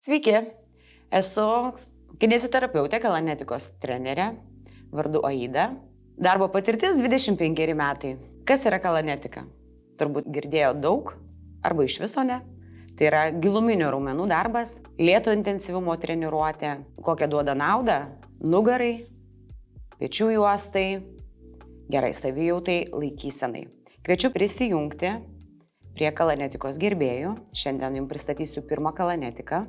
Sveiki, esu kineziterapeutė, kalanetikos trenerė, vardu Aida. Darbo patirtis 25 metai. Kas yra kalanetika? Turbūt girdėjo daug, arba iš viso ne. Tai yra giluminių raumenų darbas, lėto intensyvumo treniruotė, kokią duoda naudą nugarai, pečių juostai, gerai savijautai, laikysenai. Kviečiu prisijungti prie kalanetikos gerbėjų. Šiandien jums pristatysiu pirmą kalanetiką.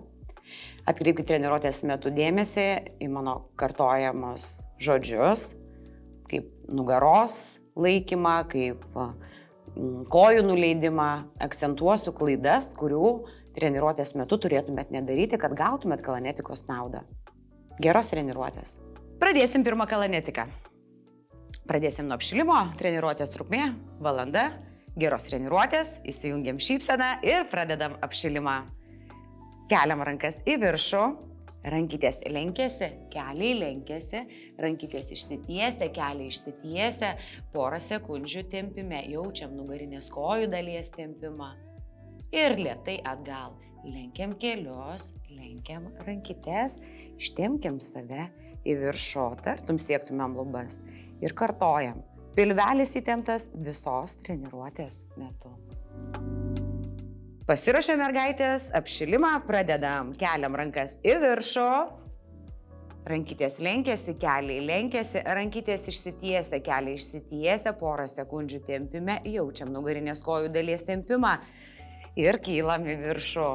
Atkreipkite treniruotės metu dėmesį į mano kartojamus žodžius, kaip nugaros laikymą, kaip kojų nuleidimą. Akcentuosiu klaidas, kurių treniruotės metu turėtumėt nedaryti, kad gautumėt kalanetikos naudą. Geros treniruotės. Pradėsim pirmą kalanetiką. Pradėsim nuo apšilimo. Treniruotės trukmė - valanda. Geros treniruotės. Įsijungiam šypseną ir pradedam apšilimą. Keliam rankas į viršų, rankytės lenkėsi, keliai lenkėsi, rankytės išsitiesia, keliai išsitiesia, porą sekundžių tempime, jaučiam nugarinės kojų dalies tempimą ir lėtai atgal. Lenkiam kelius, lenkiam rankytės, ištempkiam save į viršų, tartum siektumėm lubas ir kartojam. Pilvelis įtemptas visos treniruotės metu. Pasiruošę mergaitės, apšilimą pradedam. Keliam rankas į viršų, rankytės lenkėsi, keliai lenkėsi, rankytės išsitiesia, keliai išsitiesia, porą sekundžių tempime, jaučiam nugarinės kojų dalies tempimą ir kylam į viršų.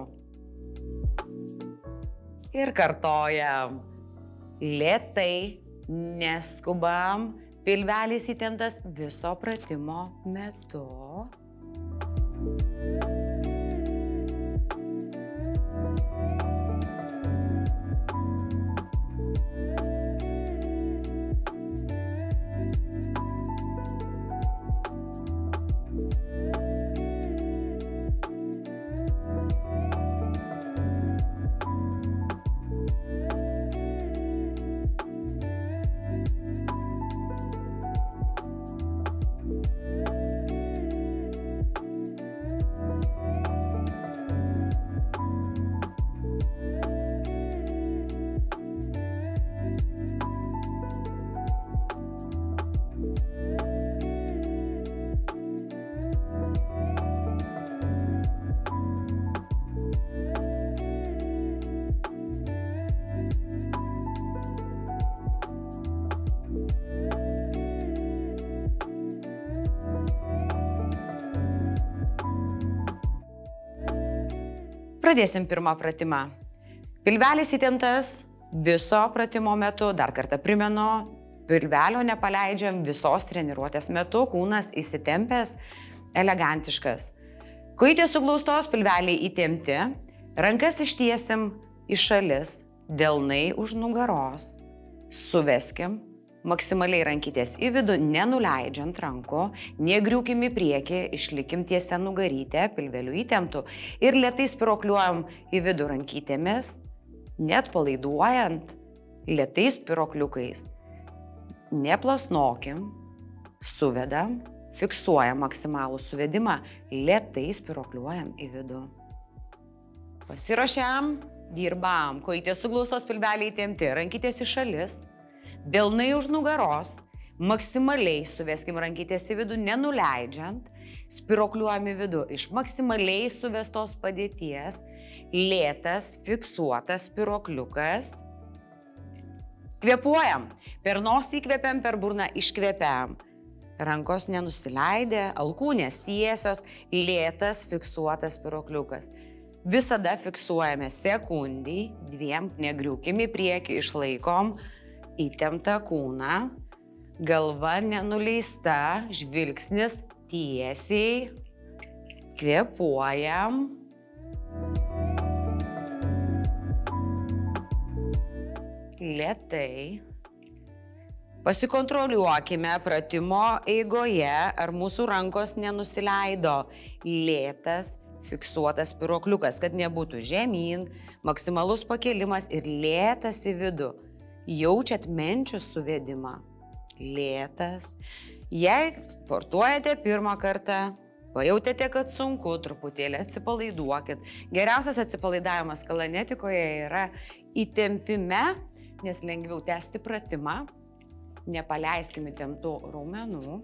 Ir kartojam. Lėtai, neskubam, pilvelis įtemptas viso pratimo metu. Pradėsim pirmą pratimą. Pilvelis įtemptas viso pratimo metu. Dar kartą primenu, pilvelio nepaleidžiam visos treniruotės metu. Kūnas įsitempęs, elegantiškas. Kojytės suglaustos, pilveliai įtempti. Rankas ištiesim į šalis, delnai už nugaros. Suveskim. Maksimaliai rankytės į vidų, nenuleidžiant rankų, negriūkim į priekį, išlikim tiesia nugarytę, pilveliu įtemptų ir lėtai spirokliuojam į vidų rankytėmis, net palaiduojant, lėtai spirokliukais. Neplasnokim, suvedam, fiksuojam maksimalų suvedimą, lėtai spirokliuojam į vidų. Pasiruošiam, dirbam, kojytės suglaustos, pilveliai įtempti, rankytės į šalis. Delnai už nugaros, maksimaliai suveskim rankytės į vidų, nenuleidžiant, spirokliuojam į vidų iš maksimaliai suvestos padėties, lėtas, fiksuotas spirokliukas. Kvėpuojam, per nosį įkvepiam, per burną iškvepiam. Rankos nenusileidė, alkūnės tiesios, lėtas, fiksuotas spirokliukas. Visada fiksuojame sekundį, dviem, negriūkim į priekį, išlaikom įtemptą kūną, galva nenuleista, žvilgsnis tiesiai, kvėpuojam. Lėtai. Pasikontroliuokime pratimo eigoje, ar mūsų rankos nenusileido. Lėtas, fiksuotas spirokliukas, kad nebūtų žemyn, maksimalus pakėlimas ir lėtas į vidų. Jaučiat menčių suvedimą. Lėtas. Jei sportuojate pirmą kartą, Pajautėte, kad sunku, truputėlį atsipalaiduokit. Geriausias atsipalaidavimas kalanetikoje yra įtempime, nes lengviau tęsti pratimą. Nepaleiskime įtemptų raumenų.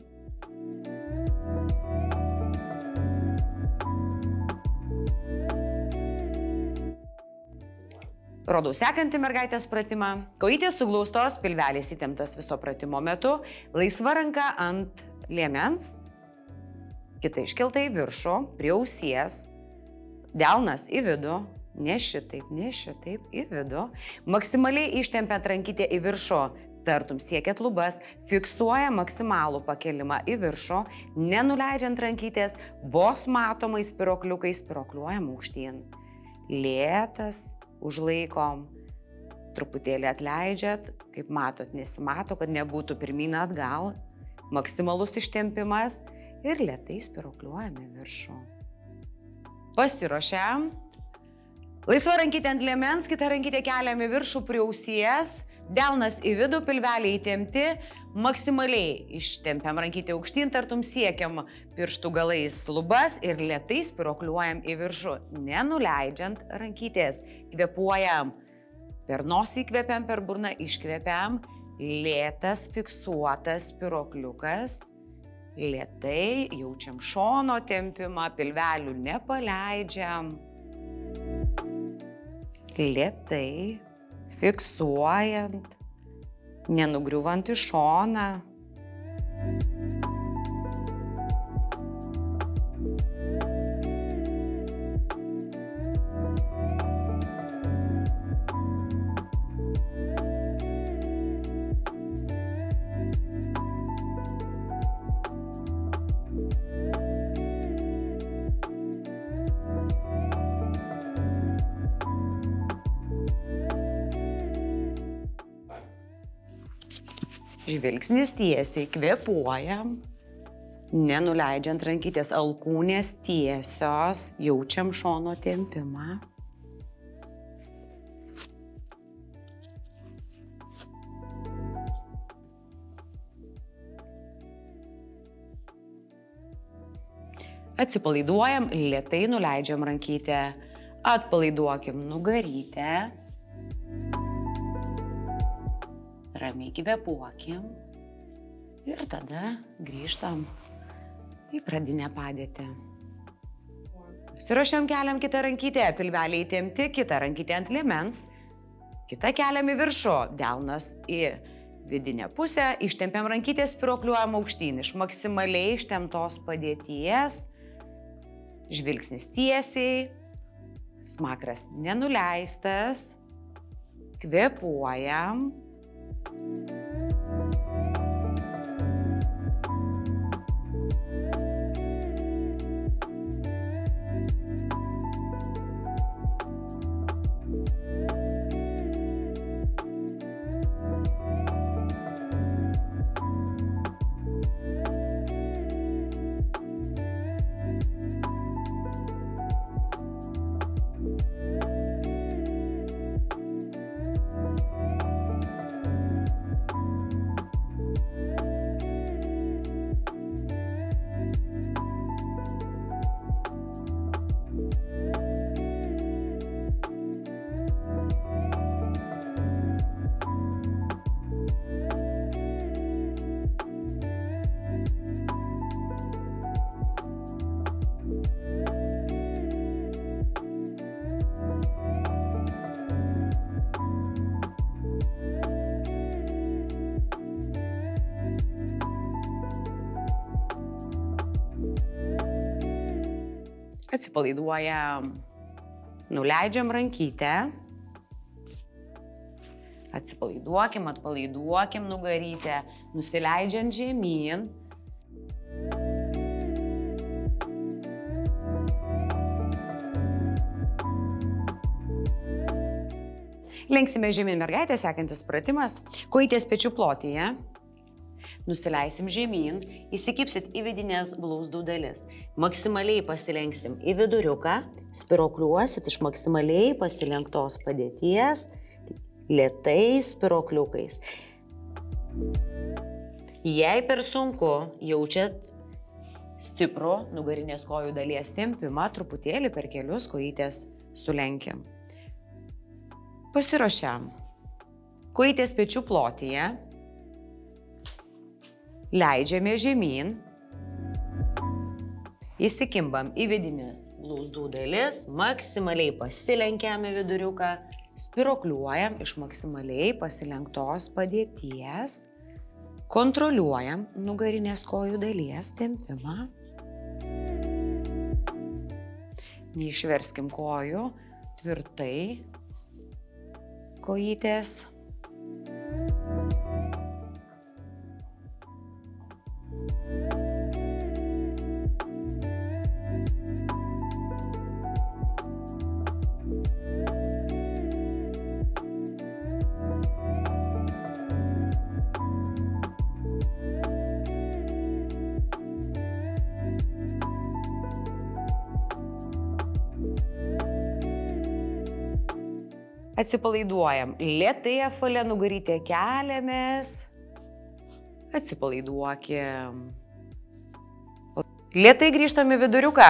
Rodau sekantį mergaitės pratimą. Kojytės suglaustos, pilvelis įtemptas viso pratimo metu. Laisva ranka ant liemens. Kita iškelta į viršų, prie ausies. Delnas į vidų. Ne šitaip, į vidų. Maksimaliai ištempiant rankytę į viršų, tartum siekiat lubas, fiksuoja maksimalų pakelimą į viršų, nenuleidžiant rankytės, vos matomais spyruokliukais spyruokliuojam aukštyn. Lėtas, užlaikom, truputėlį atleidžiat, kaip matot, nesimato, kad nebūtų pirmyn atgal, maksimalus ištempimas ir lėtai spyruokliuojam į viršų. Pasiruošiam. Laisva rankytė ant liemens, kita rankytė keliam į viršų prie ausies, delnas į vidų, pilveliai įtempti, maksimaliai ištempiam rankytę aukštyn, tartum siekiam pirštų galais lubas ir lėtai spyruokliuojam į viršų, nenuleidžiant rankytės. Kvėpuojam. Per nosį įkvėpiam, per burną iškvėpiam, lėtas fiksuotas spyruokliukas, lėtai jaučiam šono tempimą, pilvelių nepaleidžiam. Lėtai, fiksuojant, nenugriuvant į šoną. Žvilgsnis tiesiai, kvėpuojam, nenuleidžiant rankytės, alkūnės tiesios, jaučiam šono tempimą. Atsipalaiduojam, lėtai nuleidžiam rankytę, atpalaiduokim nugarytę. Ramiai kvėpuokim ir tada grįžtam į pradinę padėtį. Pasiruošiam, keliam kitą rankytę, pilveliai įtempti, kitą rankytę ant liemens, kitą keliam į viršų, delnas į vidinę pusę, ištempiam rankytės, spyruokliuojam aukštyn, iš maksimaliai ištemptos padėties, žvilgsnis tiesiai, smakras nenuleistas, kvėpuojam. Atsipalaiduojam, nuleidžiam rankytę, atsipalaiduokim, atpalaiduokim nugarytę, nusileidžiant žemyn. Lenksime žemyn mergaitę, sekantis pratimas, kojytės pečių plotyje. Nusileisim žemyn, įsikibsit į vidinės blauzdų dalis. Maksimaliai pasilenksim į viduriuką, spyruokliuosit iš maksimaliai pasilenktos padėties, lėtai spyruokliukais. Jei per sunku jaučiat stiprų nugarinės kojų dalies tempimą, truputėlį per kelius kojytės sulenkiam. Pasiruošiam. Kojytės pečių plotyje. Leidžiame žemyn. Įsikimbam į vidinės blauzdų dalis, maksimaliai pasilenkiam į viduriuką, spirokliuojam iš maksimaliai pasilenktos padėties, kontroliuojam nugarinės kojų dalies tempimą. Neišverskim kojų, tvirtai kojytės. Atsipalaiduojam. Lėtai apvalia nugarytė keliamės. Atsipalaiduokim. Lėtai grįžtam į viduriuką.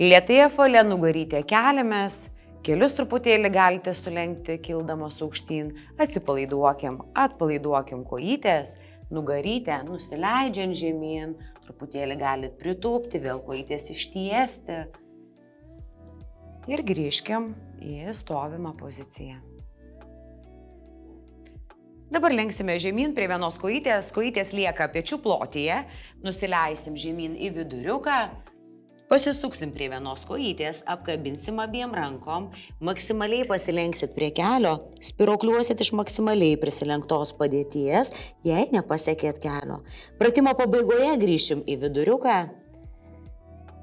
Lėtai apvalia nugarytė keliamės. Kelius truputėlį galite sulenkti, kildamas aukštyn. Atsipalaiduokim. Atpalaiduokim kojytės. Nugarytę nusileidžiant žemyn. Truputėlį galit pritūpti, vėl kojytės ištiesti. Ir grįžkim į stovimą poziciją. Dabar lenksime žemyn prie vienos kojytės. Kojytės lieka pečių plotyje. Nusileisim žemyn į viduriuką. Pasisuksim prie vienos kojytės, apkabinsim abiem rankom. Maksimaliai pasilenksit prie kelio. Spirokliuosit iš maksimaliai prisilenktos padėties, jei nepasiekėt kelio. Pratimo pabaigoje grįšim į viduriuką.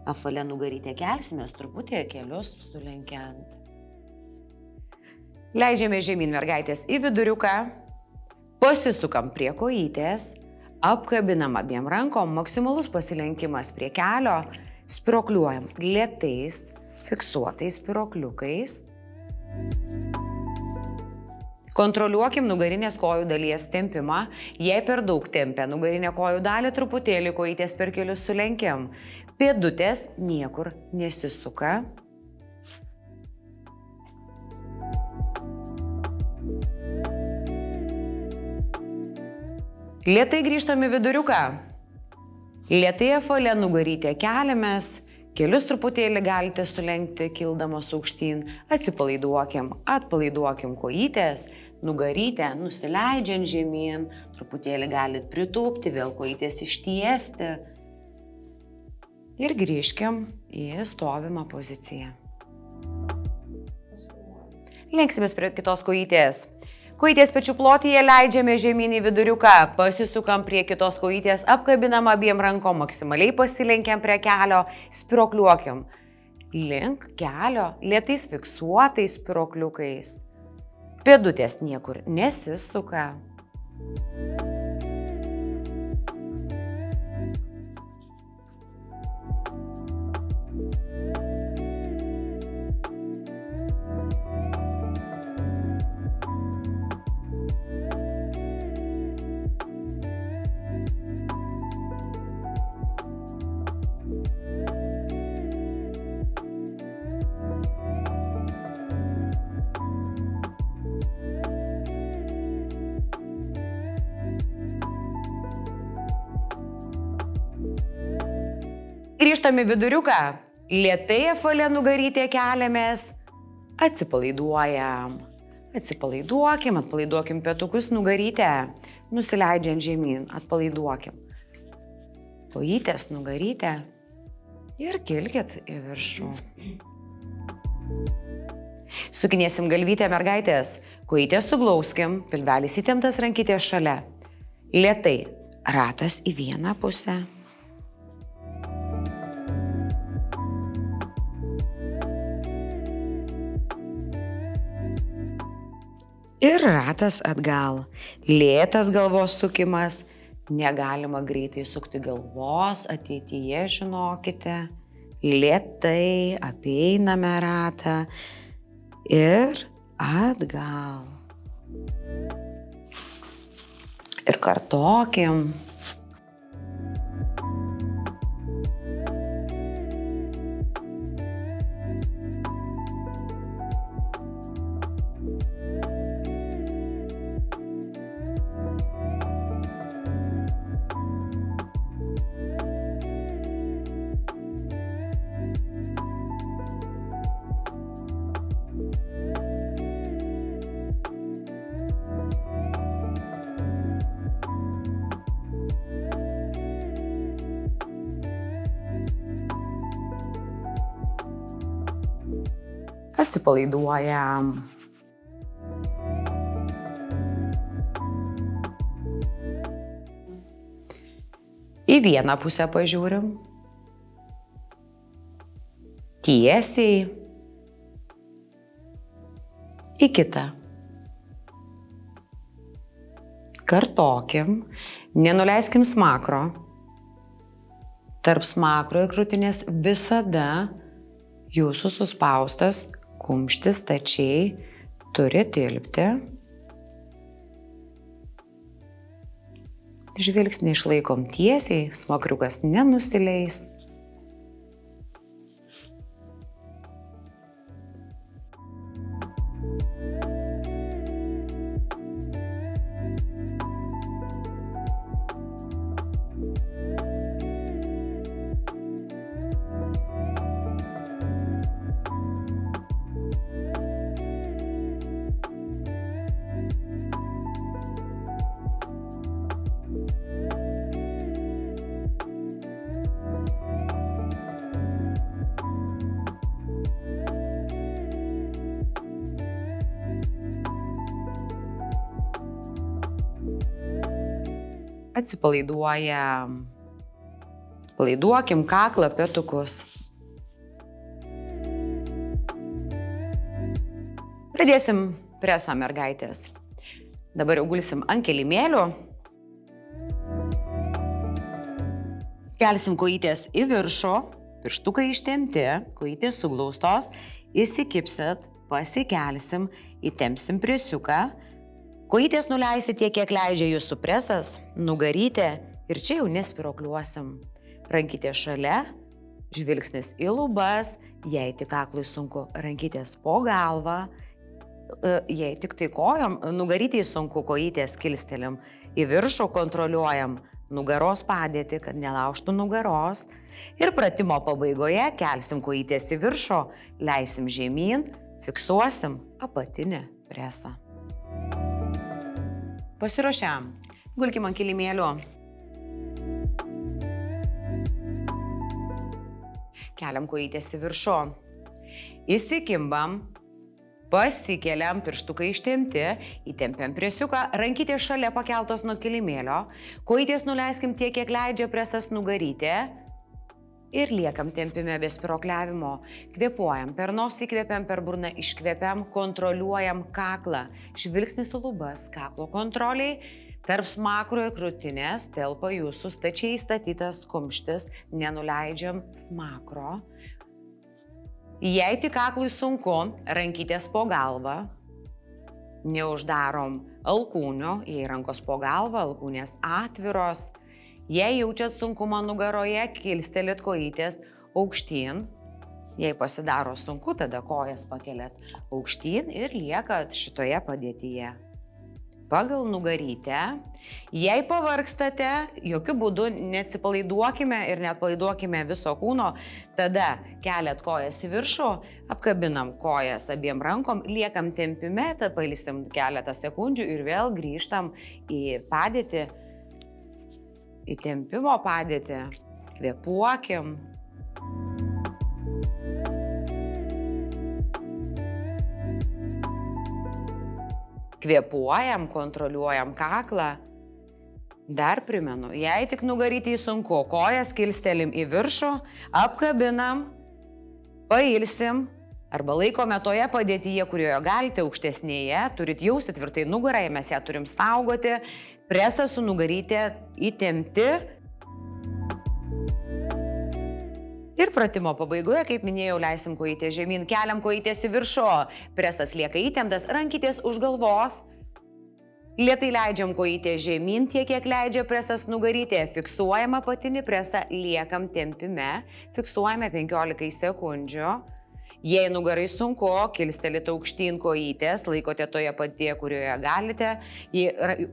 Apvalia nugarytę kelsimės truputį kelius sulenkiant. Leidžiame žemyn mergaitės į viduriuką. Pasisukam prie kojytės. Apkabinam abiem rankom. Maksimalus pasilenkimas prie kelio. Spirokliuojam lėtais, fiksuotais spirokliukais. Kontroliuokim nugarinės kojų dalies tempimą. Jei per daug tempia nugarinę kojų dalį, truputėlį kojytės per kelius sulenkiam. Pėdutės niekur nesisuka. Lėtai grįžtam į viduriuką. Lėtai apvalia nugarytę keliamės. Kelius truputėlį galite sulenkti, kildamas aukštyn. Atsipalaiduokim, atpalaiduokim kojytės. Nugarytę nusileidžiant žemyn. Truputėlį galit pritūpti, vėl kojytės ištiesti. Ir grįžkim į stovimą poziciją. Lenksimės prie kitos kojytės. Kojytės pečių plotyje leidžiame žemyn į viduriuką. Pasisukam prie kitos kojytės, apkabinam abiem rankom, maksimaliai pasilenkiam prie kelio, spirokliuokim. Link kelio, lėtais fiksuotais spirokliukais. Pėdutės niekur nesisuka. Grįžtam į viduriuką. Lėtai apvalia nugarytė keliamės. Atsipalaiduojam. Atsipalaiduokim, atpalaiduokim petukus nugarytę. Nusileidžiant žemyn, atpalaiduokim. Kojytės nugarytę. Ir kilkit į viršų. Sukinėsim galvytę mergaitės. Kojytės suglauskim, pilvelis įtemptas, rankytės šalia. Lėtai. Ratas į vieną pusę. Ir ratas atgal. Lėtas galvos sukimas. Negalima greitai sukti galvos, ateityje žinokite. Lėtai apeiname ratą. Ir atgal. Ir kartokim. Atsipalaiduojam. Į vieną pusę pažiūrim. Tiesiai. Į kitą. Kartokim. Nenuleiskim smakro. Tarp smakro ir krūtinės visada jūsų suspaustas kumštis stačiai turi tilpti. Žvilgsnį išlaikom tiesiai, smakriukas nenusileis. Atsipalaiduojam. Palaiduokim kaklą, petukus. Pradėsim presą, mergaitės. Dabar jau gulsim ant kilimėlių. Kelsim kojytės į viršų, pirštukai ištempti, kojytės suglaustos, įsikipsit, pasikelsim, įtempsim presiuką. Kojytės nuleisit tiek, kiek leidžia jūsų presas, nugarytė ir čia jau nespiruokliuosim. Rankytė šalia, žvilgsnis į lubas, jei tik kaklui sunku, rankytės po galvą, jei tik tai kojom, nugarytė sunku, kojytės kilstelim į viršų, kontroliuojam nugaros padėtį, kad nelaužtų nugaros. Ir pratimo pabaigoje kelsim kojytės į viršų, leisim žemyn, fiksuosim apatinį presą. Pasiruošiam. Gulkim ant kilimėlių. Keliam kojytės į viršų. Įsikimbam. Pasikeliam, pirštukai ištempti. Įtempiam presiuką. Rankytės šalia pakeltos nuo kilimėlio. Kojytės nuleiskim tiek, kiek leidžia presas nugarytė. Ir liekam tempime be spirokliavimo. Kvėpuojam, per nosį įkvėpiam, per burną iškvėpiam, kontroliuojam kaklą. Žvilgsnis į lubas, kaklo kontroliai. Tarp smakro ir krūtinės telpa jūsų stačiai statytas kumštis, nenuleidžiam smakro. Jei tik kaklui sunku, rankytės po galvą. Neuždarom alkūnių, jei rankos po galvą, alkūnės atviros. Jei jaučiat sunkumą nugaroje, kilstelit kojytės aukštyn. Jei pasidaro sunku, tada kojas pakeliat aukštyn ir liekat šitoje padėtyje. Pagal nugarytę. Jei pavargstate, jokių būdų neatsipalaiduokime ir neatpalaiduokime viso kūno, tada keliat kojas į viršų, apkabinam kojas abiem rankom, liekam tempime, tada pailsim keletą sekundžių ir vėl grįžtam į padėtį. Įtempimo padėtį, kvėpuokim. Kvėpuojam, kontroliuojam kaklą. Dar primenu, jei tik nugarytį sunku, kojas kilstelim į viršų, apkabinam, pailsim, arba laikome toje padėtyje, kurioje galite, aukštesnėje, turit jausti tvirtai nugarą, mes ją turim saugoti, presą su nugarytė įtempti. Ir pratimo pabaigoje, kaip minėjau, leisim kojytės žemyn, keliam kojytės į viršų, presas lieka įtemptas, rankytės už galvos. Lėtai leidžiam kojytės žemyn, tiek kiek leidžia presas nugarytė, fiksuojam apatinį presą, liekam tempime, fiksuojame 15 sekundžių. Jei nugarai sunku, kilstelit aukštyn kojytės, laikote toje padėtyje, kurioje galite,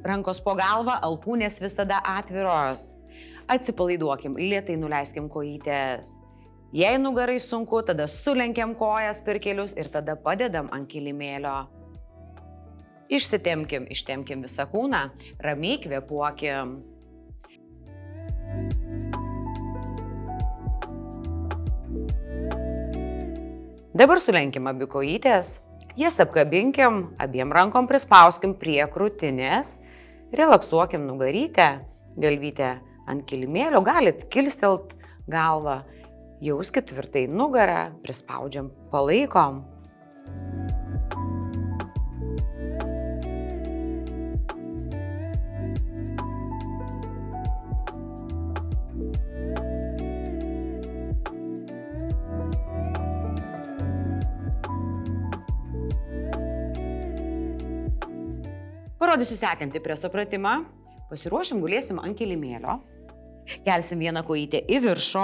rankos po galvą, alkūnės visada atviros. Atsipalaiduokim, lėtai nuleiskim kojytės. Jei nugarai sunku, tada sulenkiam kojas per kelius ir tada padedam ant kilimėlio. Išsitemkim, ištemkim visą kūną, ramiai kvėpuokim. Dabar sulenkim abi kojytės, jas apkabinkim, abiem rankom prispauskim prie krūtinės, relaksuokim nugarytę, galvytę ant kilimėlio, galit kilstelt galvą, jauskit tvirtai nugarą, prispaudžiam, palaikom. Parodysiu sekantį preso pratimą. Pasiruošim, gulėsim ant kilimėlio. Kelsim vieną kojytę į viršų.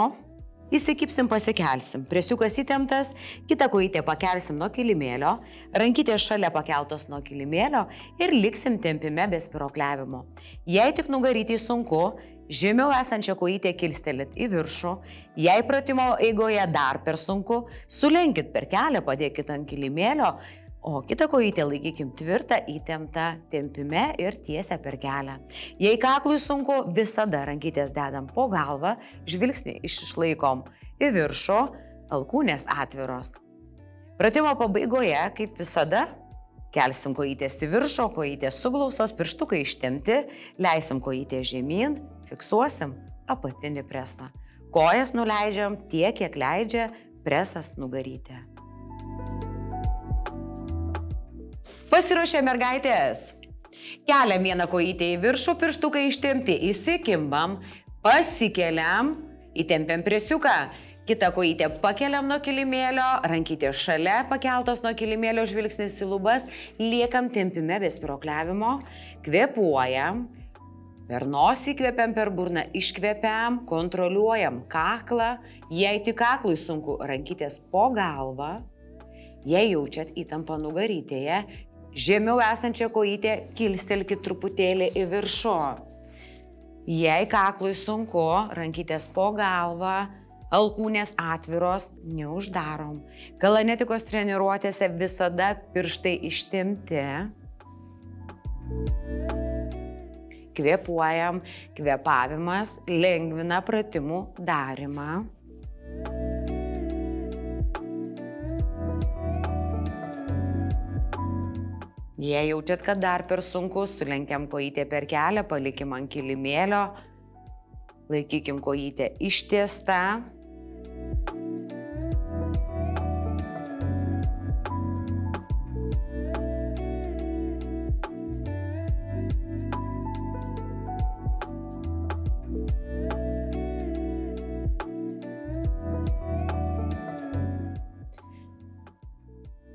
Įsikipsim, pasikelsim. Presiukas įtemptas, kitą kojytę pakelsim nuo kilimėlio. Rankytės šalia pakeltos nuo kilimėlio ir liksim tempime be spiruokliavimo. Jei tik nugarytį sunku, žemiau esančią kojytę kilstelit į viršų. Jei pratimo eigoje dar per sunku, sulenkit per kelią, padėkit ant kilimėlio. O kitą kojytę laikykim tvirtą, įtemptą, tempime ir tiesią per kelią. Jei kaklui sunku, visada rankytės dedam po galvą, žvilgsnį išlaikom į viršų, alkūnės atviros. Pratimo pabaigoje, kaip visada, kelsim kojytės į viršų, kojytės suglaustos, pirštukai ištempti, leisim kojytę žemyn, fiksuosim apatinį presą. Kojas nuleidžiam tiek, kiek leidžia presas nugarytė. Pasiruošė mergaitės. Keliam vieną kojytę į viršų, pirštukai ištempti, įsikimbam, pasikeliam, įtempiam presiuką. Kitą kojytę pakeliam nuo kilimėlio, rankytės šalia pakeltos nuo kilimėlio, žvilgsnis į lubas, liekam tempime be spiruokliavimo, kvėpuojam, per nosį įkvepiam, per burną iškvepiam, kontroliuojam kaklą, jei tik kaklui sunku, rankytės po galvą, jei jaučiat įtampą nugarytėje, žemiau esančią kojytę kilstelkit truputėlį į viršų. Jei kaklui sunku, rankytės po galvą, alkūnės atviros, neuždarom. Kalanetikos treniruotėse visada pirštai ištempti. Kvėpuojam, kvėpavimas lengvina pratimų darymą. Jei jaučiat, kad dar per sunku, sulenkiam kojytę per kelią, palikim ant kilimėlio, laikykim kojytę ištiestą.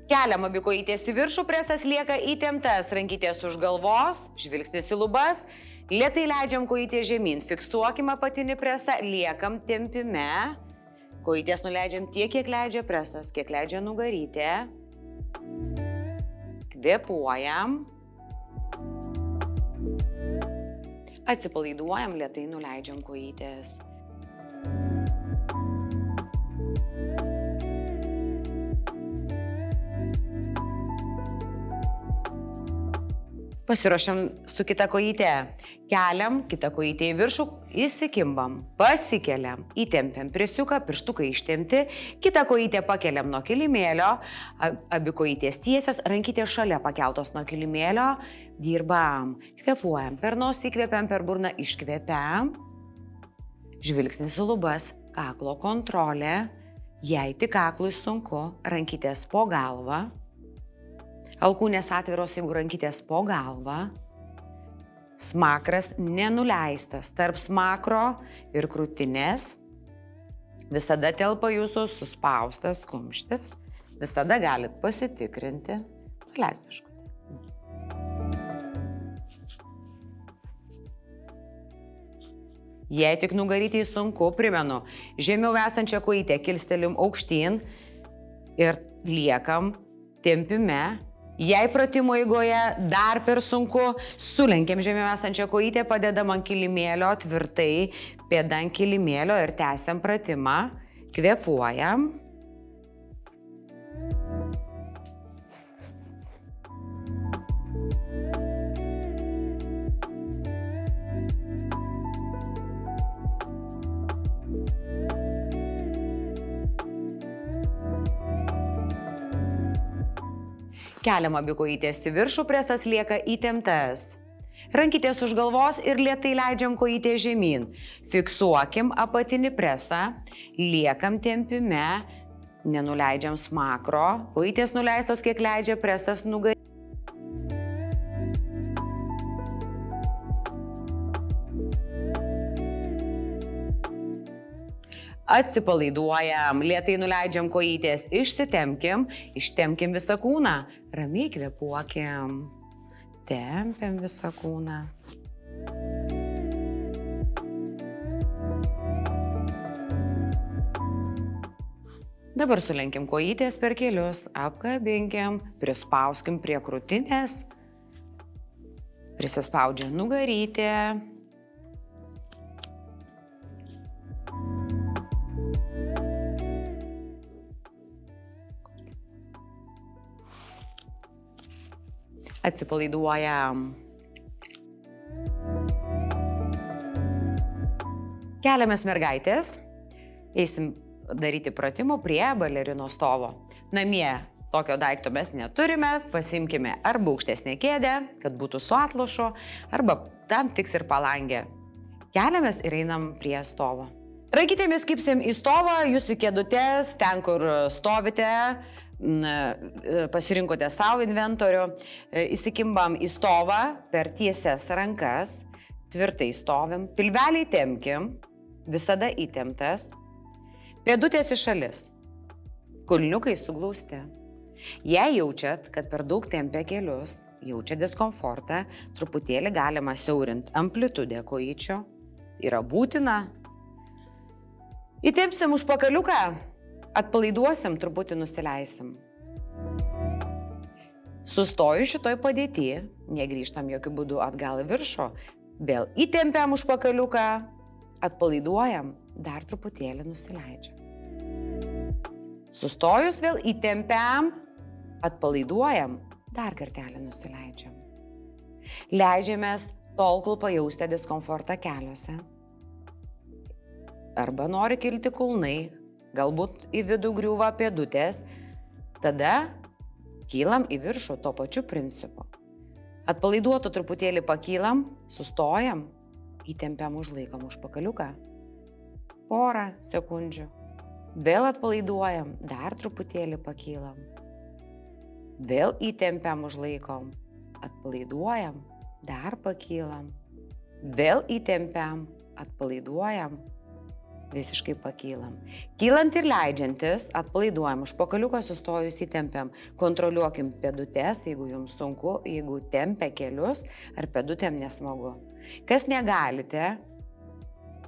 Keliam abi kojytės į viršų, presas lieka įtemptas, rankytės už galvos, žvilgsnis į lubas, lėtai leidžiam kojytę žemyn, fiksuokim apatinį presą, liekam tempime, kojytės nuleidžiam tiek, kiek leidžia presas, kiek leidžia nugarytė, kvėpuojam, atsipalaiduojam, lėtai nuleidžiam kojytės. Pasiruošiam su kita kojytė. Keliam kitą kojytę į viršų, įsikimbam, pasikeliam, įtempiam presiuką, pirštukai ištempti, kitą kojytę pakeliam nuo kilimėlio, abi kojytės tiesios, rankytės šalia pakeltos nuo kilimėlio, dirbam, kvėpuojam, per nosį įkvepiam, per burną iškvepiam, žvilgsnis į lubas, kaklo kontrolė, jei tik kaklui sunku, rankytės po galvą. Alkūnės atviros, jeigu rankytės po galvą, smakras nenuleistas tarp smakro ir krūtinės, visada telpa jūsų suspaustas kumštis, visada galit pasitikrinti, paleis biškutį. Jei tik nugarytei sunku, primenu, žemiau esančią kojytę kilstelim aukštyn ir liekam tempime. Jei pratimo eigoje dar per sunku, sulenkiam žemiau esančią kojytę, padedam ant kilimėlio, tvirtai pėda ant kilimėlio ir tęsiam pratimą, kvėpuojam. Keliam abi kojytės į viršų, presas lieka įtemptas. Rankytės už galvos ir lėtai leidžiam kojytę žemyn. Fiksuokim apatinį presą, liekam tempime, nenuleidžiam smakro, kojytės nuleistos kiek leidžia presas nugarį. Atsipalaiduojam, lėtai nuleidžiam kojytės, išsitemkim, ištempkim visą kūną, ramiai kvėpuokim, tempiam visą kūną. Dabar sulenkim kojytės per kelius, apkabinkim, prispauskim prie krūtinės, prisispaudžia nugarytė. Atsipalaiduojam. Keliamės mergaitės, eisim daryti pratimų prie balerino stovo. Namie tokio daikto mes neturime, pasimkime arba aukštesnę kėdę, kad būtų su atlošu, arba tam tiks ir palangė. Keliamės ir einam prie stovo. Rankytėmis kipsim į stovą, jūs į kėdutės, ten kur stovite, pasirinkote savo inventorių, įsikimbam į stovą per tiesias rankas, tvirtai stovim, pilvelį tempkim, visada įtemptas, pėdutės į šalis, kulniukai suglausti. Jei jaučiat, kad per daug tempia kelius, jaučia diskomfortą, truputėlį galima siaurinti amplitudę kojyčių, yra būtina. Įtempsim užpakaliuką, atpalaiduosim, truputį nusileisim. Sustoju šitoj padėty, negrįžtam jokių būdų atgal į viršų, vėl įtempiam užpakaliuką, atpalaiduojam, dar truputėlį nusileidžiam. Sustojus vėl įtempiam, atpalaiduojam, dar kartelį nusileidžiam. Leidžiamės tol, kol pajausite diskomfortą keliuose. Arba nori kilti kulnai, galbūt į vidų griūva pėdutės, tada kylam į viršų to pačiu principu. Atpalaiduotų truputėlį pakylam, sustojam, įtempiam, užlaikom užpakaliuką. Porą sekundžių. Vėl atpalaiduojam, dar truputėlį pakylam. Vėl įtempiam, užlaikom, atpalaiduojam, dar pakylam. Vėl įtempiam, atpalaiduojam, visiškai pakylam. Kylant ir leidžiantis, atpalaiduojam, užpakaliuką sustojus įtempiam, kontroliuokim pėdutės, jeigu jums sunku, jeigu tempia kelius ar pėdutėm nesmagu. Kas negalite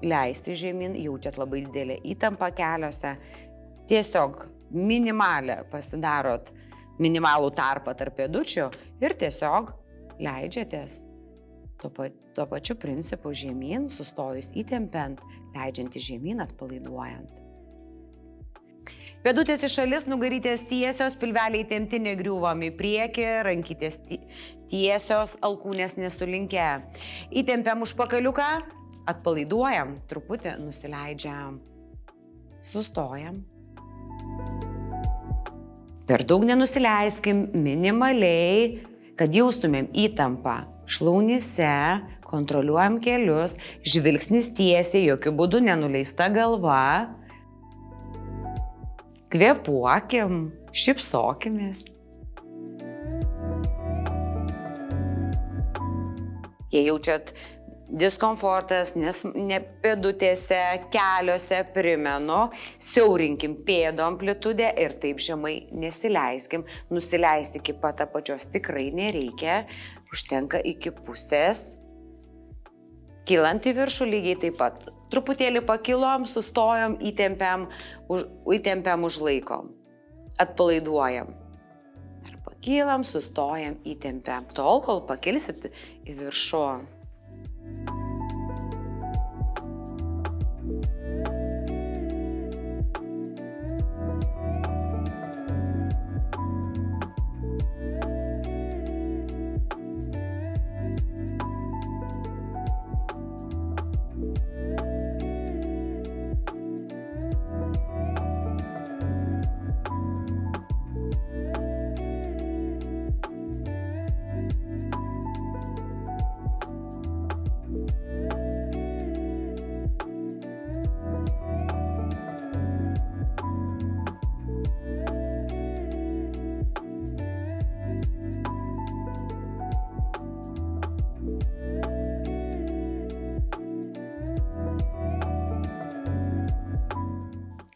leisti žemyn, jaučiat labai didelę įtampą keliuose, tiesiog pasidarot minimalų tarpą tarp pėdučių ir tiesiog leidžiatės. Tuo pačiu principu žemyn, sustojus įtempiant, leidžiantį žemyn, atpalaiduojant. Pėdutės į šalis, nugarytės tiesios, pilveliai įtempti, negriuvom į priekį, rankytės tiesios, alkūnės nesulinkę. Įtempiam užpakaliuką, atpalaiduojam, truputį nusileidžiam, sustojam. Per daug nenusileiskim, minimaliai, kad jaustumėm įtampą. Šlaunyse, kontroliuojam kelius, žvilgsnis tiesiai, jokių būdų nenuleista galva. Kvėpuokim, šypsokimės. Jei jaučiat diskomfortas, nes ne pėdutėse, keliuose, primenu, siaurinkim pėdų amplitudę ir taip žemai nesileiskim. Nusileisti iki pat apačios tikrai nereikia, užtenka iki pusės. Kylant į viršų lygiai taip pat. Truputėlį pakilom, sustojom, įtempiam, užlaikom. Atpalaiduojam. Ir pakylam, sustojam, įtempiam. Tol, kol pakilsit į viršų.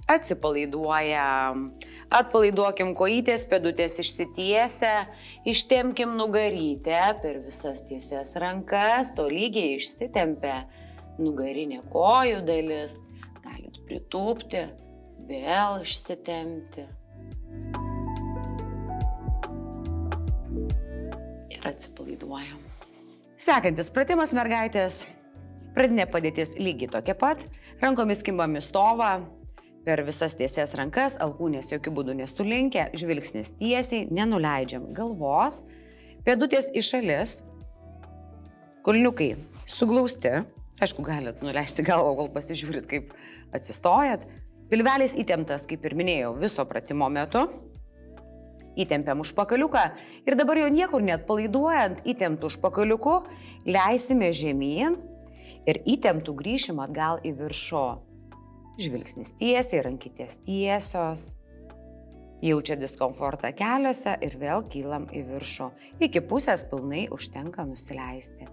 Atsipalaiduojam. Atpalaiduokim kojytės, pėdutės išsitiesia, ištempkim nugarytę per visas tiesias rankas, tolygiai išsitempia nugarinė kojų dalis. Galit pritūpti, vėl išsitempti. Ir atsipalaiduojam. Sekantis pratimas, mergaitės. Pradinė padėtis lygiai tokia pat. Rankomis kimbam į stovą, per visas tiesias rankas, alkūnės jokių būdų nesulinkę, žvilgsnis tiesiai, nenuleidžiam galvos, pėdutės į šalis, kulniukai suglausti, aišku, galit nuleisti galvą, kol pasižiūrit, kaip atsistojat, pilvelis įtemptas, kaip ir minėjau, viso pratimo metu, įtempiam užpakaliuką ir dabar jo niekur net palaiduojant, įtemptų užpakaliuku, leisime žemyn ir įtemptų grįšim atgal į viršų. Žvilgsnis tiesiai, rankytės tiesios, jaučia diskomfortą keliuose ir vėl kylam į viršų. Iki pusės pilnai užtenka nusileisti.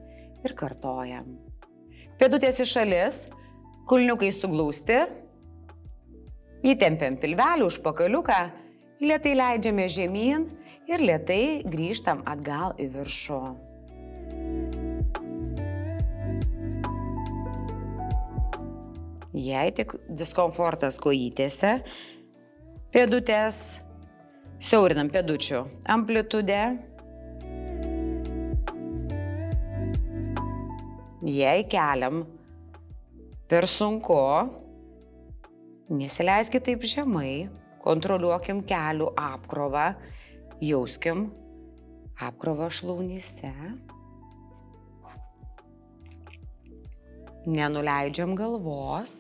Ir kartojam. Pėdutės į šalis, kulniukai suglausti, įtempiam pilvelį, užpakaliuką, lėtai leidžiame žemyn ir lėtai grįžtam atgal į viršų. Jei tik diskomfortas kojytėse, pėdutės, siaurinam pėdučių amplitudę. Jei keliam per sunku, nesileiskit taip žemai, kontroliuokim kelių apkrovą, jauskim apkrovą šlaunyse. Nenuleidžiam galvos.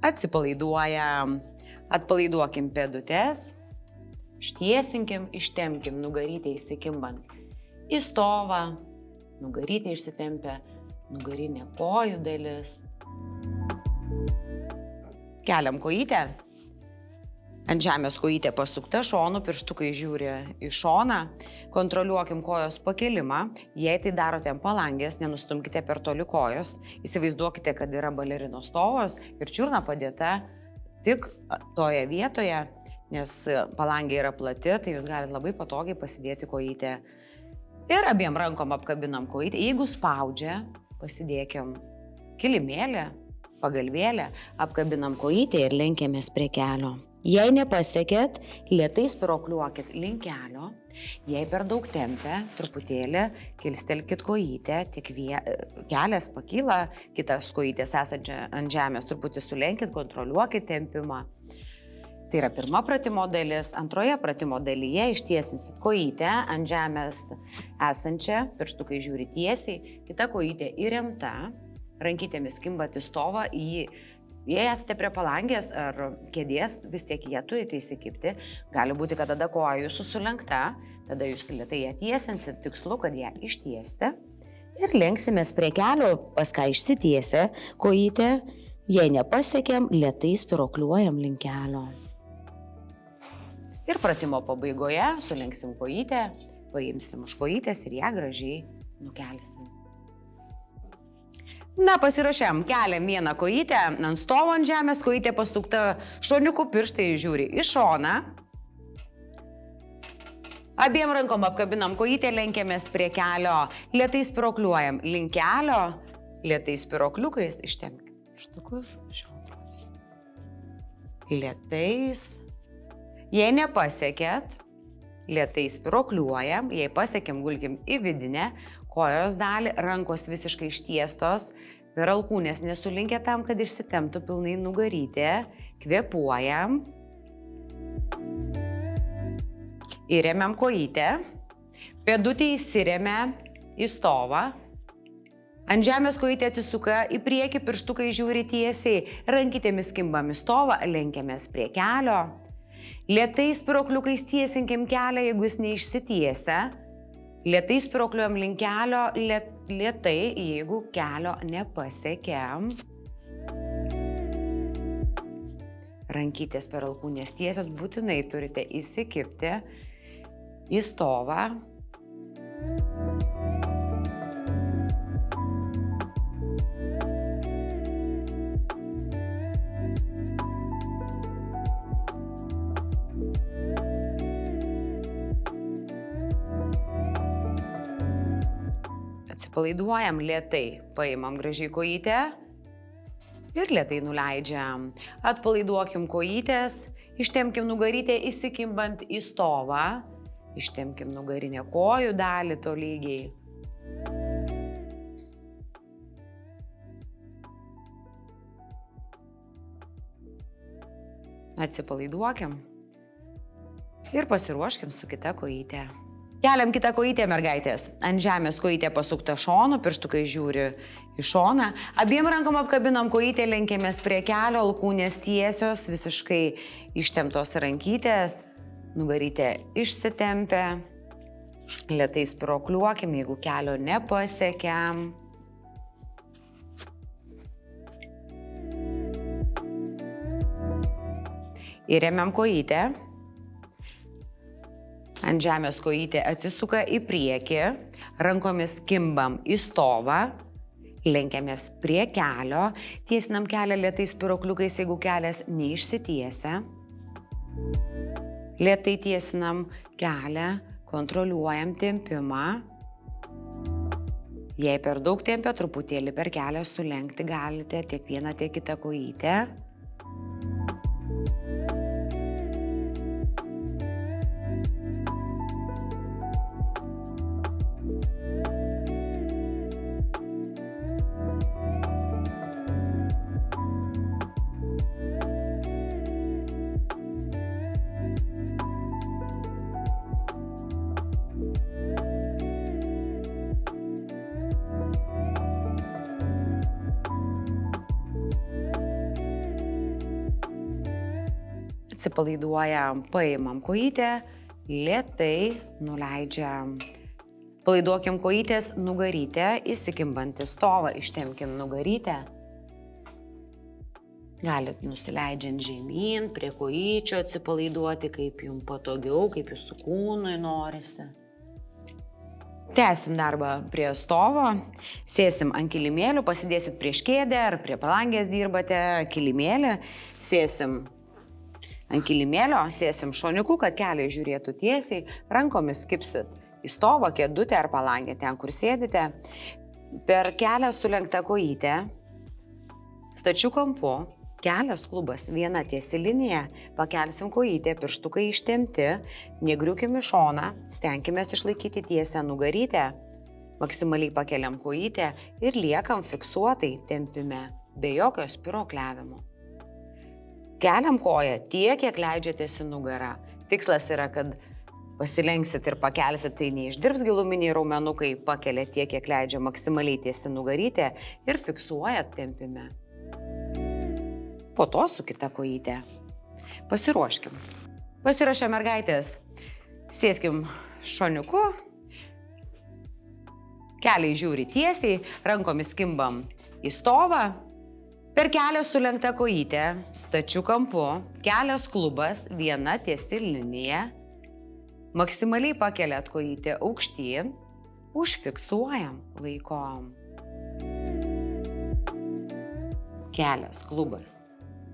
Atsipalaiduojam, atpalaiduokim pėdutės, ištiesinkim, ištempkim nugarytę įsikimbant į stovą, nugarytę išsitempia, nugarinė kojų dalis. Keliam kojytę, ant žemės kojytė pasukta šonu, pirštukai žiūri į šoną, kontroliuokim kojos pakelimą, jei tai darote ant palangės, nenustumkite per toli kojos, įsivaizduokite, kad yra balerinos stovos ir čiurna padėta tik toje vietoje, nes palangė yra plati, tai jūs galite labai patogiai pasidėti kojytę. Ir abiem rankom apkabinam kojytę, jeigu spaudžia, pasidėkim kilimėlį, pagalvėlę, apkabinam kojytę ir lenkiamės prie kelio. Jei nepasiekėt, lėtai spiruokliuokit link kelio, jei per daug tempia, truputėlį kilstelkit kojytę, tik kelias pakyla, kitas kojytės esančia ant žemės truputį sulenkit, kontroliuokit tempimą. Tai yra pirma pratimo dalis, antroje pratimo dalyje ištiesinsit kojytę ant žemės esančią, pirštukai žiūri tiesiai, kita kojytė įremta, rankytėmis kimbat į stovą, jei esate prie palangės ar kėdės, vis tiek jie turite įsikibti. Gali būti, kad tada koja jūsų sulenkta, tada jūs lėtai ją tiesinsit, tikslu, kad ją ištiesti. Ir lenksimės prie kelio, pas ką išsitiesia kojytė, jei nepasiekėm, lėtai spiruokliuojam link kelio. Ir pratimo pabaigoje sulenksim kojytę, paimsim už kojytės ir ją gražiai nukelsim. Na, pasiruošėm, keliam vieną kojytę, ant stovo ant žemės, kojytė pasukta šoniukų, pirštai žiūri į šoną. Abiem rankom apkabinam kojytę, lenkiamės prie kelio, lėtai spirokliuojam link kelio, lėtai spirokliukais ištempkim pirštukus, šiaudros. Lėtais. Jei nepasiekėt, lėtai spirokliuojam, jei pasiekėm, gulkim į vidinę kojos dalį, rankos visiškai ištiestos, per alkūnės nesulinkę tam, kad išsitemptų pilnai nugarytė, kvėpuojam. Įremiam kojytę, pėdutė įsiremia į stovą, ant žemės kojytė atsisuka į priekį, pirštukai žiūri tiesiai, rankytėmis kimbam į stovą, lenkiamės prie kelio, lėtai spirokliukais tiesinkim kelią, jeigu jis neišsitiesia, lėtai spirokliuojam link kelio, lėtai, jeigu kelio nepasiekiam. Rankytės per alkūnės tiesios, būtinai turite įsikibti į stovą. Atsipalaiduojam lėtai, paimam gražiai kojytę ir lėtai nuleidžiam. Atpalaiduokim kojytės, ištempkim nugarytę įsikimbant į stovą, ištempkim nugarinę kojų dalį tolygiai. Atsipalaiduokim ir pasiruoškim su kita kojytė. Keliam kitą kojytę, mergaitės. Ant žemės kojytė pasukta šonu, pirštukai žiūri į šoną. Abiem rankom apkabinam kojytę, lenkiamės prie kelio, alkūnės tiesios, visiškai ištemptos rankytės, nugarytė išsitempia. Lėtai spirokliuokim, jeigu kelio nepasiekiam. Įremiam kojytę. Ant žemės kojytė atsisuka į priekį, rankomis kimbam į stovą, lenkiamės prie kelio, tiesinam kelią lėtai spirokliukais, jeigu kelias neišsitiesia. Lėtai tiesinam kelią, kontroliuojam tempimą. Jei per daug tempia, truputėlį per kelią sulenkti galite tiek vieną, tiek kitą kojytę. Atsipalaiduojam, paimam kojytę, lėtai nuleidžiam. Palaiduokim kojytės nugarytę, įsikimbant į stovą, ištempkim nugarytę. Galit nusileidžiant žemyn, prie kojyčių atsipalaiduoti, kaip jums patogiau, kaip jūsų kūnui norisi. Tęsim darbą prie stovo, sėsim ant kilimėlių, pasidėsit prieš kėdę ar prie palangės dirbate kilimėlį, sėsim ant kilimėlio, sėsim šoniuku, kad keliai žiūrėtų tiesiai, rankomis kipsit į stovą, kėdutę ar palangę, ten kur sėdite. Per kelią sulenkta kojytė, stačiu kampu, kelias klubas, viena tiesi linija, pakelsim kojytę, pirštukai ištempti, negriukim į šoną, stenkimės išlaikyti tiesią nugarytę, maksimaliai pakeliam kojytę ir liekam fiksuotai tempime, be jokio spirokliavimo. Keliam koją tiek, kiek leidžiatės į nugarą. Tikslas yra, kad pasilenksit ir pakelsit, tai neišdirbs giluminiai raumenukai, pakelia tiek, kiek leidžia maksimaliai tiesi nugarytę ir fiksuojat tempime. Po to su kita kojytė. Pasiruoškim. Pasiruošę mergaitės. Sėskim šoniuku. Keliai žiūri tiesiai, rankomis kimbam į stovą. Per kelią sulenkta kojytė, stačiu kampu, kelias klubas, viena tiesi linija. Maksimaliai pakeliat kojytę aukštyn, užfiksuojam, laikom. Kelias klubas,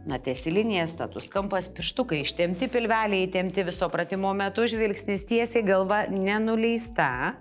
Na, tiesi linija, status kampas, pirštukai ištempti, pilveliai įtempti viso pratimo metu, žvilgsnis tiesiai, galva nenuleista.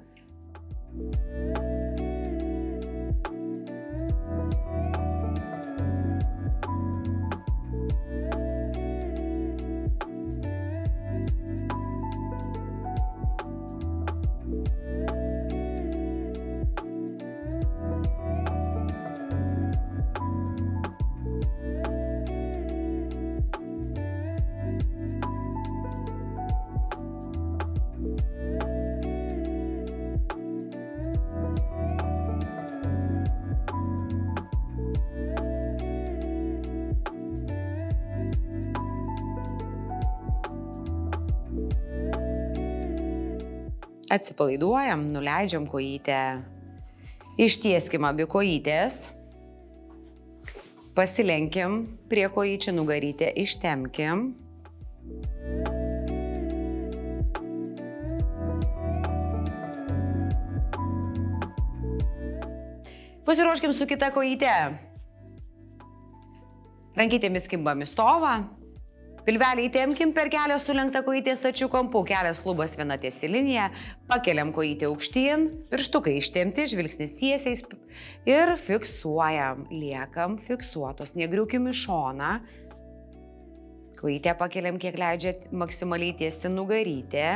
Atsipalaiduojam, nuleidžiam kojytę, ištieskim abi kojytės, pasilenkim prie kojyčių, nugarytę ištempkim. Pasiruoškim su kita kojytė. Rankytėmis kimbam į stovą. Pilvelį įtempkim, per kelią sulenktą kojytę stačiu kampu, kelias klubas viena tiesi linija, pakeliam kojytę aukštyn, pirštukai ištempti, žvilgsnis tiesiais ir fiksuojam, liekam fiksuotos, negriaukim į šoną. Kojytę pakeliam, kiek leidžia maksimaliai tiesi nugarytė.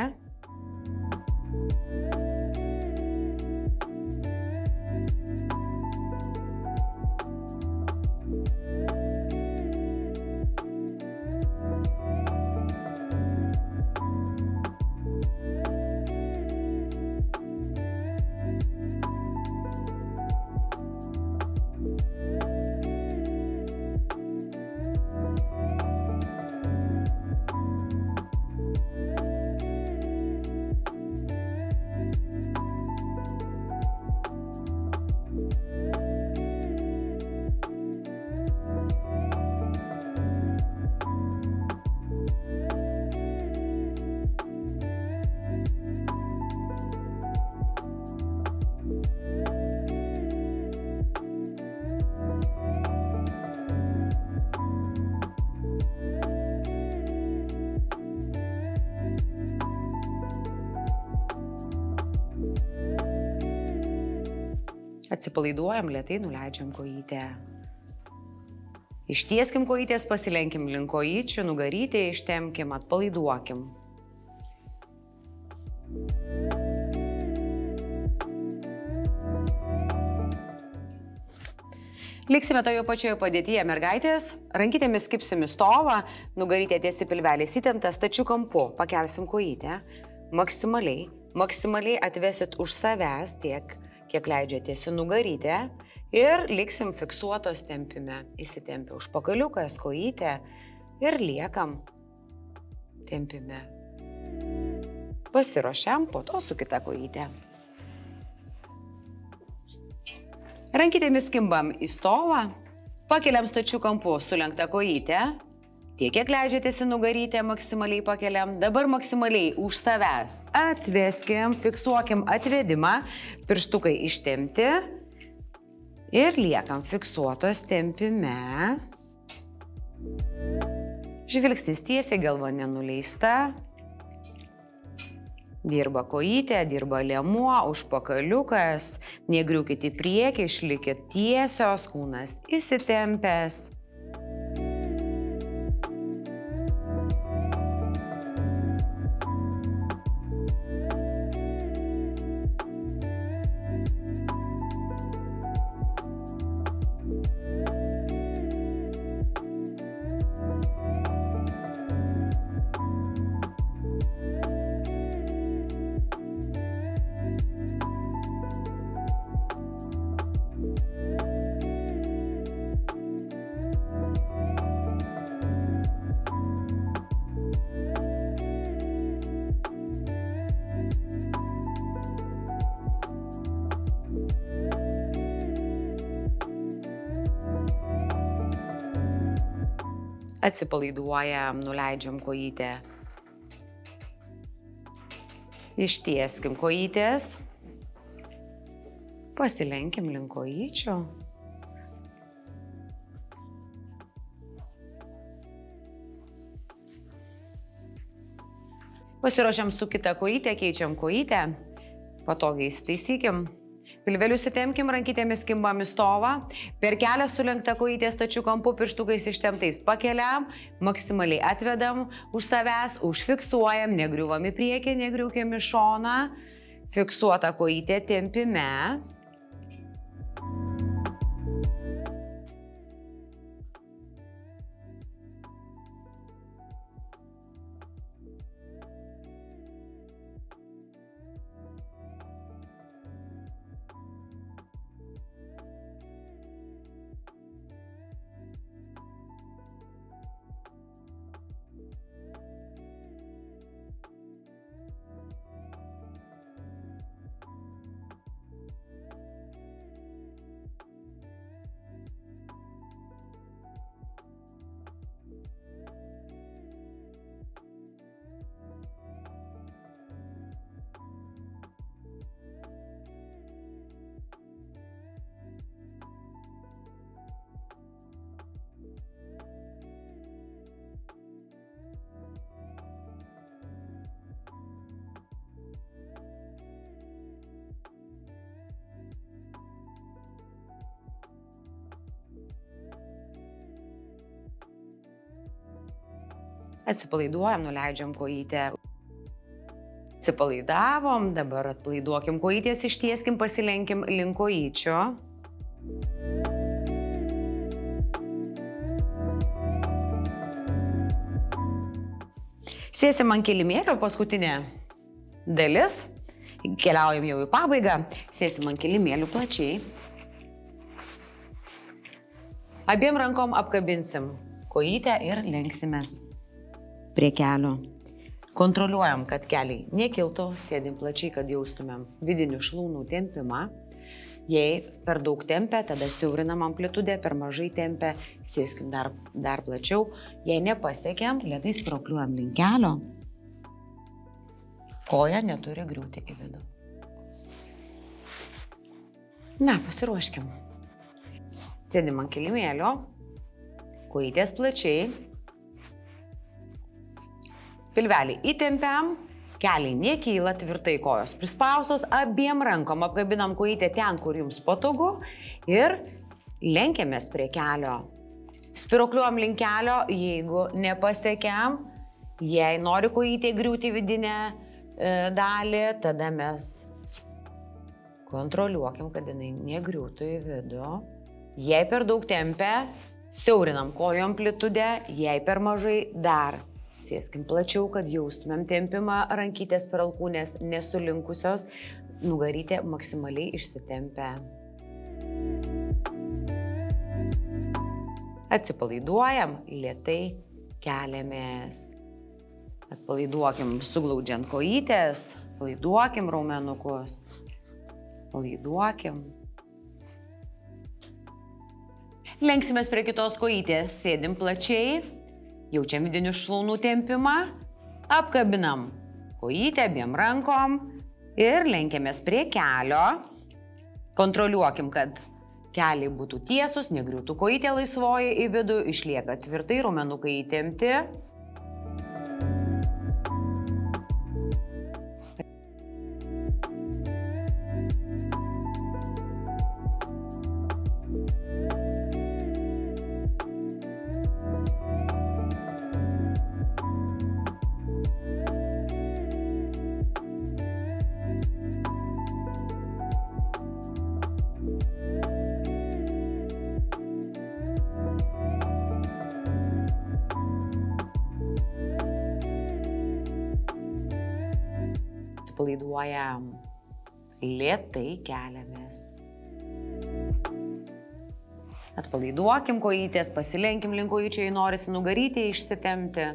Atsipalaiduojam, lėtai nuleidžiam kojytę. Ištieskim kojytės, pasilenkim link kojyčių, nugarytę ištempkim, atpalaiduokim. Liksime toje pačioje padėtyje, mergaitės. Rankytėmis kibsim į stovą, nugarytė tiesi pilvelis įtemptas, stačiu kampu. Pakelsim kojytę. Maksimaliai atvesit už savęs tiek, kiek leidžia tiesi nugarytę ir liksim fiksuotos tempime. Įsitempia užpakaliukas, kojytė ir liekam tempime. Pasiruošiam, po to su kita kojytė. Rankytėmis kimbam į stovą, pakeliam stačiu kampu sulenktą kojytę, tiek, kiek leidžia tiesi nugarytę, maksimaliai pakeliam. Dabar maksimaliai už savęs atveskim, fiksuokim atvedimą, pirštukai ištempti ir liekam fiksuotos tempime. Žvilgsnis tiesiai, galva nenuleista. Dirba kojytė, dirba liemuo, užpakaliukas, negriūkit į priekį, išlikit tiesios, kūnas įsitempęs. Atsipalaiduojam, nuleidžiam kojytę. Ištieskim kojytės. Pasilenkim link kojyčių. Pasiruošiam su kita kojytė, keičiam kojytę, patogiai įsitaisykim. Pilvelius įtempkim, rankytėmis kimbam į stovą, per kelią sulenkta kojytė stačiu kampu, pirštukais ištemptais pakeliam, maksimaliai atvedam už savęs, užfiksuojam, negriuvam į priekį, negriukim į šoną, fiksuota kojytė tempime. Atsipalaiduojam, nuleidžiam kojytę. Atsipalaidavom, dabar atpalaiduokim kojytės, ištieskim, pasilenkim link kojyčio. Sėsim ant kilimėlio, paskutinė dalis. Keliaujam jau į pabaigą. Sėsim ant kilimėlių plačiai. Abiem rankom apkabinsim kojytę ir lenksimės prie kelio. Kontroliuojam, kad keliai nekiltų, sėdim plačiai, kad jaustumėm vidinių šlaunų tempimą. Jei per daug tempia, tada siaurinam amplitudę, per mažai tempia, sėskim dar plačiau. Jei nepasiekiam, lėtai spyruokliuojam link kelio. Koja neturi griūti į vidų. Na, pasiruoškim. Sėdim ant kilimėlio, kojytės plačiai. Pilvelį įtempiam, keliai nekyla, tvirtai kojos prispausos, abiem rankom apkabinam kojytę ten, kur jums patogu ir lenkiamės prie kelio. Spyruokliuojam link kelio, jeigu nepasiekiam, jei nori kojytė griūti vidinę dalį, tada mes kontroliuokim, kad jinai negriūtų į vidų. Jei per daug tempia, siaurinam kojų amplitudę, jei per mažai dar. Sėskim plačiau, kad jaustumėm tempimą, rankytės per alkūnės nesulinkusios, nugarytė maksimaliai išsitempia. Atsipalaiduojam, lėtai keliamės. Atpalaiduokim suglaudžiant kojytės, palaiduokim raumenukus, palaiduokim. Lenksimės prie kitos kojytės, sėdim plačiai. Jaučiam vidinių šlaunų tempimą, apkabinam kojytę abiem rankom ir lenkiamės prie kelio. Kontroliuokim, kad keliai būtų tiesus, negriūtų kojytė laisvoji į vidų, išlieka tvirtai, raumenukai įtempti. Atsipalaiduojam, lėtai keliamės. Atpalaiduokim kojytės, pasilenkim link kojyčio, jei norisi nugarytę išsitempti.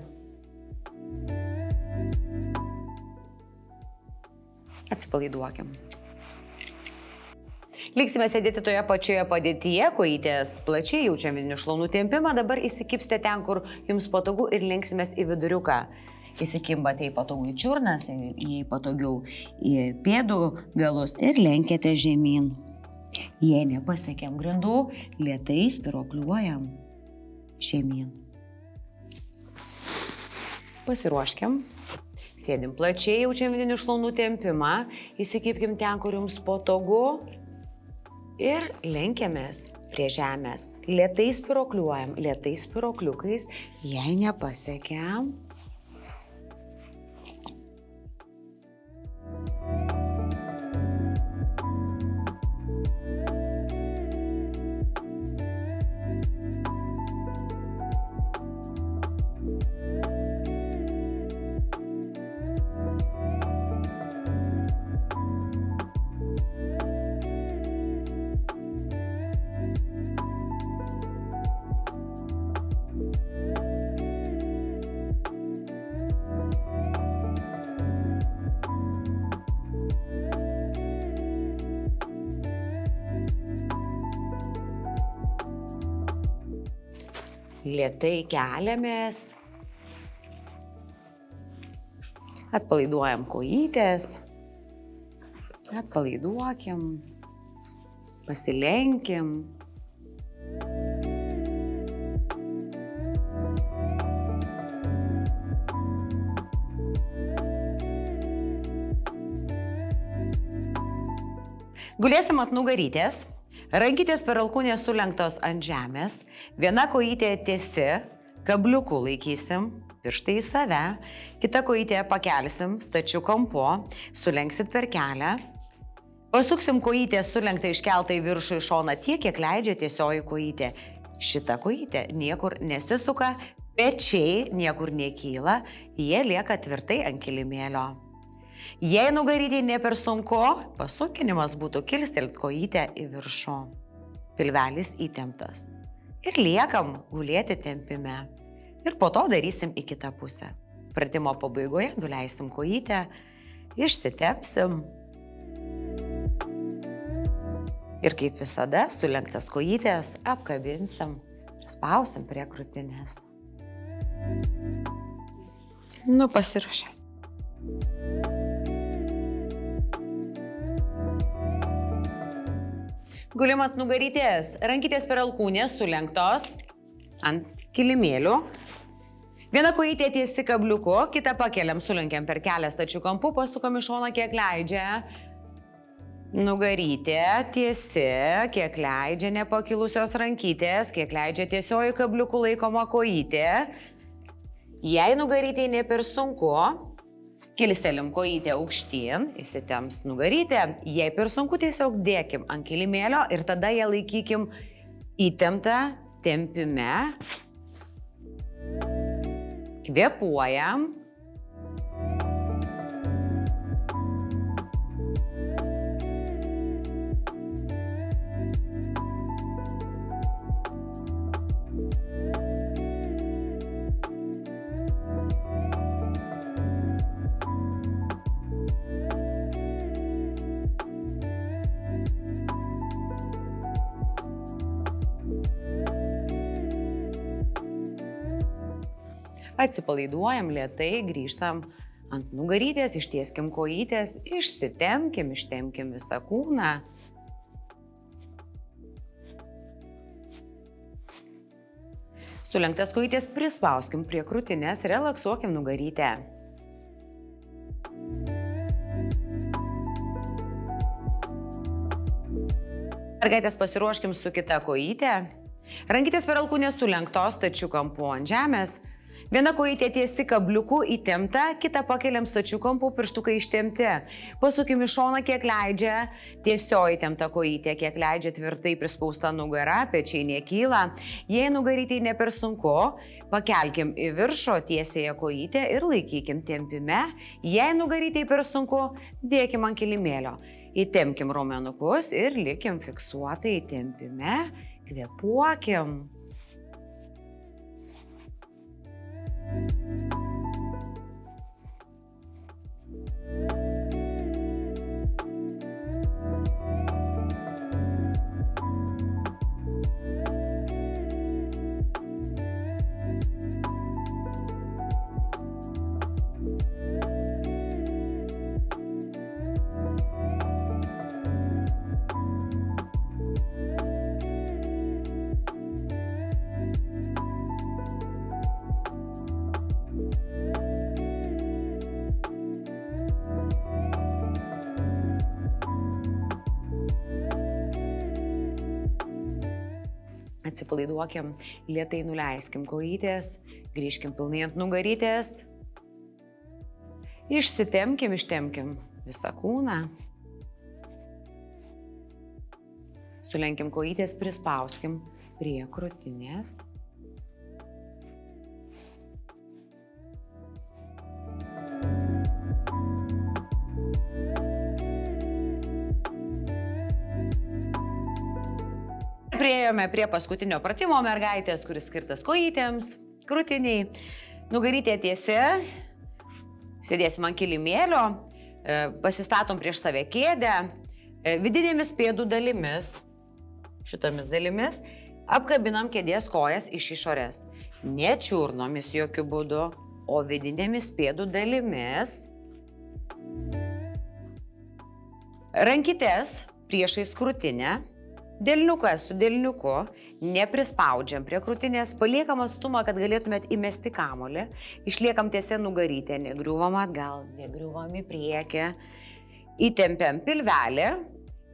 Atsipalaiduokim. Liksime sėdėti toje pačioje padėtyje, kojytės plačiai, jaučiam vidinių šlaunų tempimą, dabar įsikibsite ten, kur jums patogu ir lenksimės į viduriuką. Įsikimbate į patogų į čiurnas, į patogiau į pėdų galus ir lenkiate žemyn. Jei nepasiekiam grindų, lėtai spyruokliuojam žemyn. Pasiruoškiam. Sėdim plačiai, jaučiam vidinių šlaunų tempimą, įsikibkim ten, kur jums patogu ir lenkiamės prie žemės. Lėtai spirokliuojam, lėtai spirokliukais, jei nepasiekiam. Lėtai keliamės, atpalaiduojam kojytės, atpalaiduokim, pasilenkim. Gulėsim ant nugarytės. Rankytės per alkūnę sulenktos ant žemės, viena kojytė tiesi, kabliukų laikysim, pirštai į save, kita kojytė pakelsim stačiu kampu, sulenksit per kelią, pasuksim kojytę sulenktą iškeltą į viršų į šoną tiek, kiek leidžia tiesioji kojytė. Šita kojytė niekur nesisuka, pečiai niekur nekyla, jie lieka tvirtai ant kilimėlio. Jei nugarytė ne per sunku, pasunkinimas būtų kilstelt kojytę į viršų. Pilvelis įtemptas. Ir liekam gulėti tempime. Ir po to darysim į kitą pusę. Pratimo pabaigoje nuleisim kojytę, išsitepsim. Ir kaip visada, sulenktas kojytės apkabinsim, spausim prie krūtinės. Pasiruošę. Gulim ant nugarytės, rankytės per alkūnės sulenktos ant kilimėlių. Viena kojytė tiesi kabliuku, kitą pakeliam, sulenkiam per kelią stačiu kampu, pasukam į šoną kiek leidžia. Nugarytė tiesi, kiek leidžia nepakilusios rankytės, kiek leidžia tiesioji kabliukų laikoma kojytė. Jei nugarytė ne per sunku, kilstelim kojytę aukštyn, įsitemps nugarytę, jei per sunku tiesiog dėkim ant kilimėlio ir tada ją laikykim įtemptą tempime. Kvėpuojam. Atsipalaiduojam lėtai, grįžtam ant nugarytės, ištieskim kojytės, išsitemkim, ištemkim visą kūną. Sulenktas kojytės prispauskim prie krūtinės, relaksuokim nugarytę. Mergaitės pasiruoškim su kita kojytė. Rankytės per alkūnę sulenktos stačiu kampu ant žemės. Viena kojytė tiesi kabliuku įtempta, kitą pakeliam stačiu kampu, pirštukai ištempti. Pasukim į šoną kiek leidžia, tiesioji įtempta kojytė, kiek leidžia tvirtai prispausta nugara, pečiai nekyla. Jei nugarytei ne per sunku, pakelkim į viršų tiesiąją kojytę ir laikykim tempime. Jei nugarytei per sunku, dėkim ant kilimėlio. Įtempkim raumenukus ir likim fiksuotai tempime, kvėpuokim. Atsipalaiduokim, lėtai nuleiskim kojytės, grįžkim pilnai ant nugarytės. Išsitemkim, ištemkim visą kūną. Sulenkim kojytės, prispauskim prie krūtinės. Priėjome prie paskutinio pratimo mergaitės, kuris skirtas kojytėms, krūtiniai. Nugarytė tiesi, sėdėsim ant kilimėlio, pasistatom prieš save kėdę, vidinėmis pėdų dalimis, šitomis dalimis, apkabinam kėdės kojas iš išorės. Ne čiurnomis jokių būdų, o vidinėmis pėdų dalimis. Rankytės priešais krūtinę. Delniukas su delniuku, neprispaudžiam prie krūtinės, paliekam atstumą, kad galėtumėt įmesti kamuolį, išliekam tiesia nugarytė, negriuvam atgal, negriuvam į priekį, įtempiam pilvelį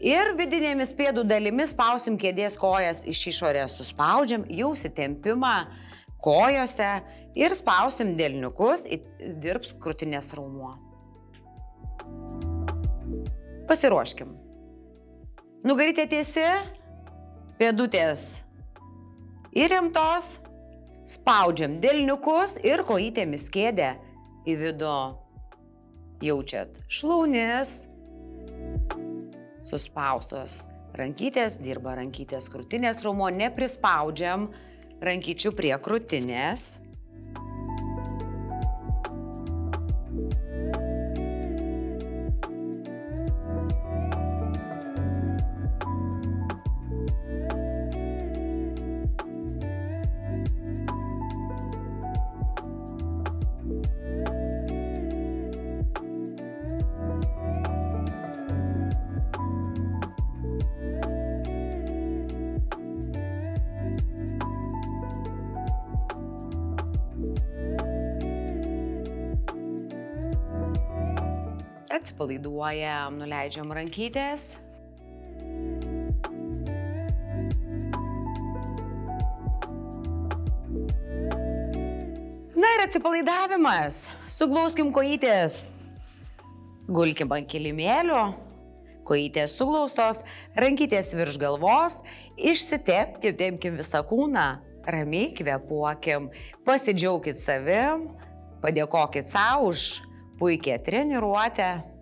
ir vidinėmis pėdų dalimis spausim kėdės kojas iš išorės, suspaudžiam, jausi tempimą kojose ir spausim delniukus, dirbs krūtinės raumuo. Pasiruoškim. Nugarytė tiesi, pėdutės įremtos, spaudžiam delniukus ir kojytėmis kėdę į vidų. Jaučiat šlaunis, suspaustos rankytės, dirba rankytės krūtinės raumuo, neprispaudžiam rankyčių prie krūtinės. Atsipalaiduojam, nuleidžiam rankytės. Na ir atsipalaidavimas. Suglauskim kojytės. Gulkim ant kilimėlio. Kojytės suglaustos, rankytės virš galvos. Išsitempkim visą kūną. Ramiai kvėpuokim. Pasidžiaukit savim. Padėkokit sau už puikią treniruotę.